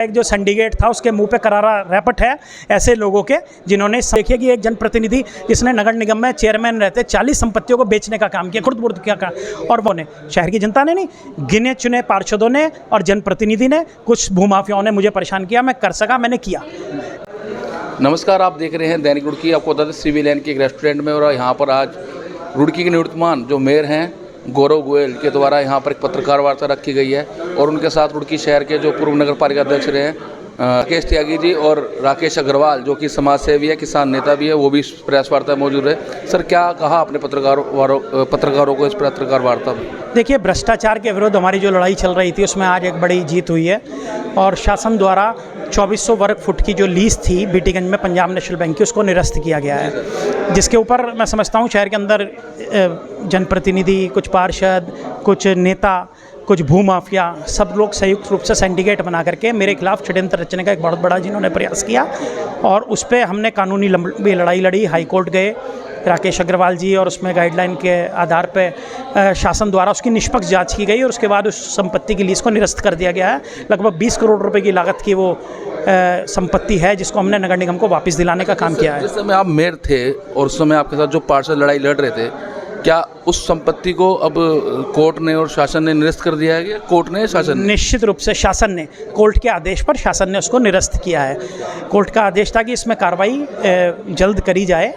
एक जो सिंडिकेट था उसके मुंह पे करारा रैपट है ऐसे लोगों के जिन्होंने देखिए कि एक जनप्रतिनिधि जिसने नगर निगम में चेयरमैन रहते 40 संपत्तियों को बेचने का काम किया, खुर्द-बुर्द किया का, और वो ने शहर की जनता ने नहीं, गिने चुने पार्षदों ने और जनप्रतिनिधि ने, कुछ भूमाफियाओं ने मुझे परेशान किया। मैं कर सका, मैंने किया। नमस्कार, आप देख रहे हैं दैनिक रुड़की। आपको बता दें सिविल लाइन के एक रेस्टोरेंट में, और यहाँ पर आज रुड़की के निवर्तमान जो मेयर हैं गौरव गोयल के द्वारा यहाँ पर एक पत्रकार वार्ता रखी गई है, और उनके साथ रुड़की शहर के जो पूर्व नगर पालिका अध्यक्ष रहे हैं राकेश त्यागी जी और राकेश अग्रवाल जो कि समाज सेवी है, किसान नेता भी है, वो भी प्रेस वार्ता में मौजूद है। सर, क्या कहा आपने पत्रकारों को इस पत्रकार वार्ता में? देखिए, भ्रष्टाचार के विरुद्ध हमारी जो लड़ाई चल रही थी उसमें आज एक बड़ी जीत हुई है, और शासन द्वारा 2400 वर्ग फुट की जो लीज थी बीटीगंज में पंजाब नेशनल बैंक की, उसको निरस्त किया गया है, जिसके ऊपर मैं समझता हूँ शहर के अंदर जनप्रतिनिधि, कुछ पार्षद, कुछ नेता, कुछ भूमाफिया, सब लोग संयुक्त रूप से सिंडिकेट बना करके मेरे खिलाफ षड्यंत्र रचने का एक बहुत बड़ा जिन्होंने प्रयास किया, और उस पर हमने कानूनी लंबी लड़ाई लड़ी। हाई कोर्ट गए राकेश अग्रवाल जी, और उसमें गाइडलाइन के आधार पे शासन द्वारा उसकी निष्पक्ष जांच की गई, और उसके बाद उस संपत्ति की लीज को निरस्त कर दिया गया है। लगभग 20 करोड़ रुपए की लागत की वो संपत्ति है, जिसको हमने नगर निगम को वापस दिलाने का काम किया है। जिस समय आप मेयर थे और उस समय आपके साथ जो पार्षद लड़ाई लड़ रहे थे, क्या उस संपत्ति को अब कोर्ट ने और शासन ने निरस्त कर दिया है? कि कोर्ट ने, शासन ने? निश्चित रूप से शासन ने, कोर्ट के आदेश पर शासन ने उसको निरस्त किया है। कोर्ट का आदेश था कि इसमें कार्रवाई जल्द करी जाए,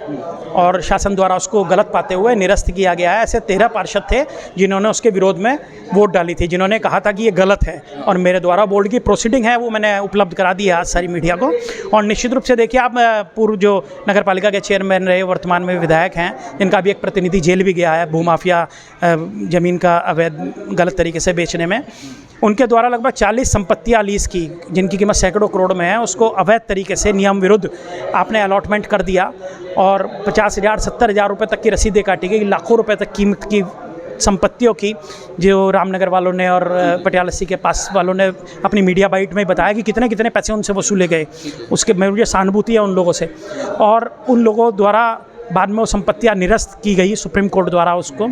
और शासन द्वारा उसको गलत पाते हुए निरस्त किया गया है। ऐसे 13 पार्षद थे जिन्होंने उसके विरोध में वोट डाली थी, जिन्होंने कहा था कि ये गलत है, और मेरे द्वारा बोर्ड की प्रोसीडिंग है वो मैंने उपलब्ध करा दी है आज सारी मीडिया को। और निश्चित रूप से देखिए, आप पूर्व जो नगर पालिका के चेयरमैन रहे, वर्तमान में विधायक हैं, जिनका भी एक प्रतिनिधि जेल भी गया है भूमाफिया ज़मीन का अवैध गलत तरीके से बेचने में, उनके द्वारा लगभग 40 संपत्तियाँ लीज की, जिनकी कीमत सैकड़ों करोड़ में है, उसको अवैध तरीके से नियम विरुद्ध आपने अलॉटमेंट कर दिया, और 50,000 70,000 रुपये तक की रसीदें काटी गई। लाखों रुपए तक कीमत की संपत्तियों की जो रामनगर वालों ने और पटियालसी के पास वालों ने अपनी मीडिया बाइट में बताया कि कितने कितने पैसे उनसे वसूले गए। उसके मुझे सहानुभूति है उन लोगों से, और उन लोगों द्वारा बाद में वो संपत्तियाँ निरस्त की गई सुप्रीम कोर्ट द्वारा उसको।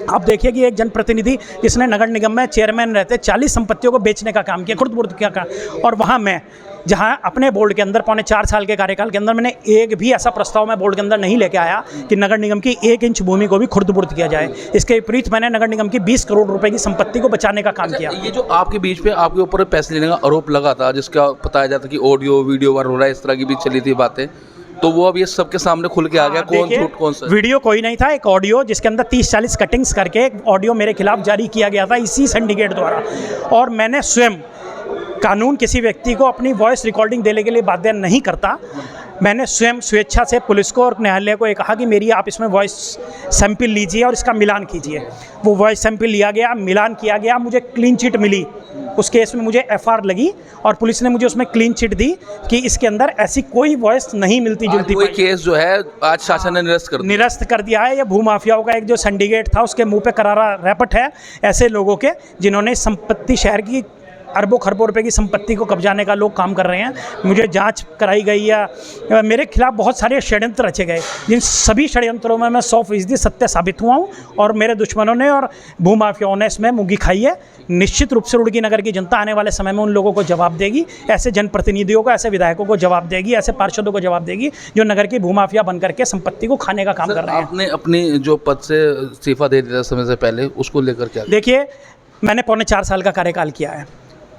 आप देखिए कि एक जनप्रतिनिधि जिसने नगर निगम में चेयरमैन रहते 40 संपत्तियों को बेचने का काम किया, खुर्द-बुर्द किया का, और वहाँ मैं जहाँ अपने बोर्ड के अंदर 4.25 साल के कार्यकाल के अंदर मैंने एक भी ऐसा प्रस्ताव मैं बोर्ड के अंदर नहीं लेके आया कि नगर निगम की 1 इंच भूमि को भी खुर्द-बुर्द किया जाए। इसके विपरीत मैंने नगर निगम की 20 करोड़ रुपए की संपत्ति को बचाने का काम किया। ये जो आपके बीच पे आपके ऊपर पैसे लेने का आरोप लगा था, जिसका बताया जाता कि ऑडियो वीडियो वायरल हो रहा है, इस तरह की भी चली थी बातें, तो वो अब ये सबके सामने खुल के आ गया, कौन झूठ कौन सच? वीडियो कोई नहीं था, एक ऑडियो जिसके अंदर 30-40 कटिंग्स करके एक ऑडियो मेरे खिलाफ जारी किया गया था इसी सिंडिकेट द्वारा, और मैंने स्वयं, कानून किसी व्यक्ति को अपनी वॉइस रिकॉर्डिंग देने के लिए बाध्य नहीं करता, मैंने स्वयं स्वेच्छा से पुलिस को और न्यायालय को ये कहा कि मेरी आप इसमें वॉइस सैंपल लीजिए और इसका मिलान कीजिए। वो वॉइस सैंपल लिया गया, मिलान किया गया, मुझे क्लीन चिट मिली। उस केस में मुझे FR लगी, और पुलिस ने मुझे उसमें क्लीन चिट दी कि इसके अंदर ऐसी कोई वॉइस नहीं मिलती जुलती। कोई केस जो है आज शासन ने निरस्त कर दिया है। ये भूमाफियाओं का एक जो सिंडिकेट था उसके मुंह पे करारा रैपट है ऐसे लोगों के, जिन्होंने संपत्ति, शहर की अरबों खरबों रुपए की संपत्ति को कब्जाने का लोग काम कर रहे हैं। मुझे जांच कराई गई या मेरे खिलाफ बहुत सारे षड्यंत्र रचे गए, जिन सभी षड्यंत्रों में मैं 100% सत्य साबित हुआ हूँ, और मेरे दुश्मनों ने और भूमाफियाओं ने इसमें मुंगी खाई है। निश्चित रूप से रुड़की नगर की जनता आने वाले समय में उन लोगों को जवाब देगी, ऐसे जनप्रतिनिधियों को, ऐसे विधायकों को जवाब देगी, ऐसे पार्षदों को जवाब देगी जो नगर की भूमाफिया बन करके संपत्ति को खाने का काम कर रहे हैं। आपने अपनी जो पद से इस्तीफा दे दिया समय से पहले, उसको लेकर क्या? देखिए, मैंने 4.25 साल का कार्यकाल किया है,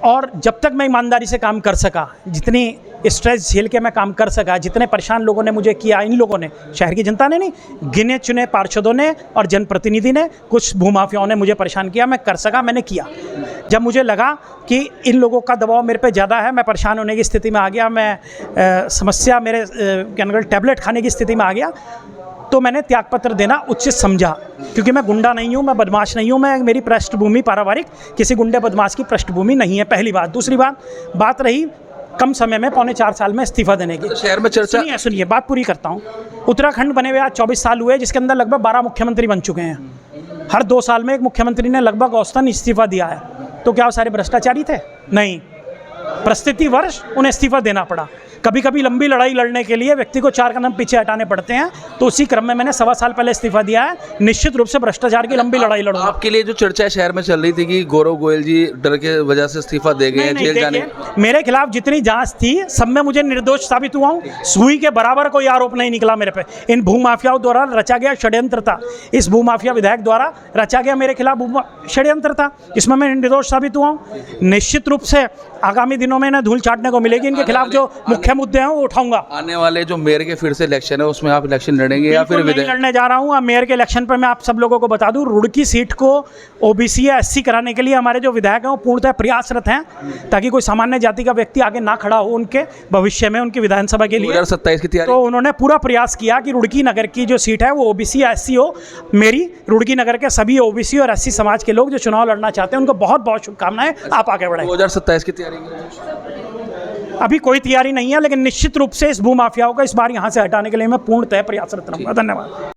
और जब तक मैं ईमानदारी से काम कर सका, जितनी स्ट्रेस झेल के मैं काम कर सका, जितने परेशान लोगों ने मुझे किया, इन लोगों ने, शहर की जनता ने नहीं, गिने चुने पार्षदों ने और जनप्रतिनिधि ने, कुछ भूमाफियाओं ने मुझे परेशान किया। मैं कर सका, मैंने किया। जब मुझे लगा कि इन लोगों का दबाव मेरे पे ज़्यादा है, मैं परेशान होने की स्थिति में आ गया, मैं समस्या मेरे टैबलेट खाने की स्थिति में आ गया, तो मैंने त्यागपत्र देना उचित समझा, क्योंकि मैं गुंडा नहीं हूँ, मैं बदमाश नहीं हूँ, मेरी पृष्ठभूमि पारिवारिक किसी गुंडे बदमाश की पृष्ठभूमि नहीं है, पहली बात। दूसरी बात रही कम समय में 4.25 साल में इस्तीफा देने की। तो शहर में चर्चा, सुनिए बात पूरी करता हूँ। उत्तराखंड बने हुए आज 24 साल हुए, जिसके अंदर लगभग 12 मुख्यमंत्री बन चुके हैं। हर 2 साल में एक मुख्यमंत्री ने लगभग औसतन इस्तीफा दिया है। तो क्या वो सारे भ्रष्टाचारी थे? नहीं। परिस्थितिवश उन्हें इस्तीफा देना पड़ा। कभी कभी लंबी लड़ाई लड़ने के लिए व्यक्ति को 4 कदम पीछे हटाने पड़ते हैं, तो उसी क्रम में मैंने 1.25 साल पहले इस्तीफा दिया है। निश्चित रूप से भ्रष्टाचार की लंबी लड़ाई लड़ूंगा। आपके लिए जो चर्चा शहर में चल रही थी कि गौरव गोयल जी डर के वजह से इस्तीफा दे गए हैं, जेल जाने, मेरे खिलाफ जितनी जांच थी सब में मुझे निर्दोष साबित हुआ हूँ। सुई के बराबर कोई आरोप नहीं निकला मेरे पे। इन भूमाफियाओं द्वारा रचा गया षड्यंत्र था, इस भूमाफिया विधायक द्वारा रचा गया मेरे खिलाफ षड्यंत्र था, इसमें मैं निर्दोष साबित हुआ हूँ। निश्चित रूप से आगामी दिनों में इन्हें धूल चाटने को मिलेगी। इनके खिलाफ जो मुख्य मुद्दे हैं वो उठाऊंगा। आने वाले जो मेयर के फिर से इलेक्शन है उसमें आप इलेक्शन लड़ेंगे या फिर नहीं लड़ने जा रहा हूँ। अब मेयर के इलेक्शन पर मैं आप सब लोगों को बता दूं, रुड़की सीट को ओबीसी या एससी कराने के लिए हमारे जो विधायक हैं वो पूर्णतः प्रयासरत हैं, ताकि कोई सामान्य जाति का व्यक्ति आगे ना खड़ा हो उनके भविष्य में उनकी विधानसभा के लिए। 2027 की तैयारी, तो उन्होंने पूरा प्रयास किया कि रुड़की नगर की जो सीट है वो ओबीसी या एससी हो। मेरी रुड़की नगर के सभी ओबीसी और एससी समाज के लोग जो चुनाव लड़ना चाहते हैं उनको बहुत बहुत शुभकामनाएं। आप आगे बढ़े। 2027 की तैयारी अभी कोई तैयारी नहीं है, लेकिन निश्चित रूप से इस भूमाफियाओं को इस बार यहाँ से हटाने के लिए मैं पूर्णतः प्रयासरत रहूंगा। धन्यवाद।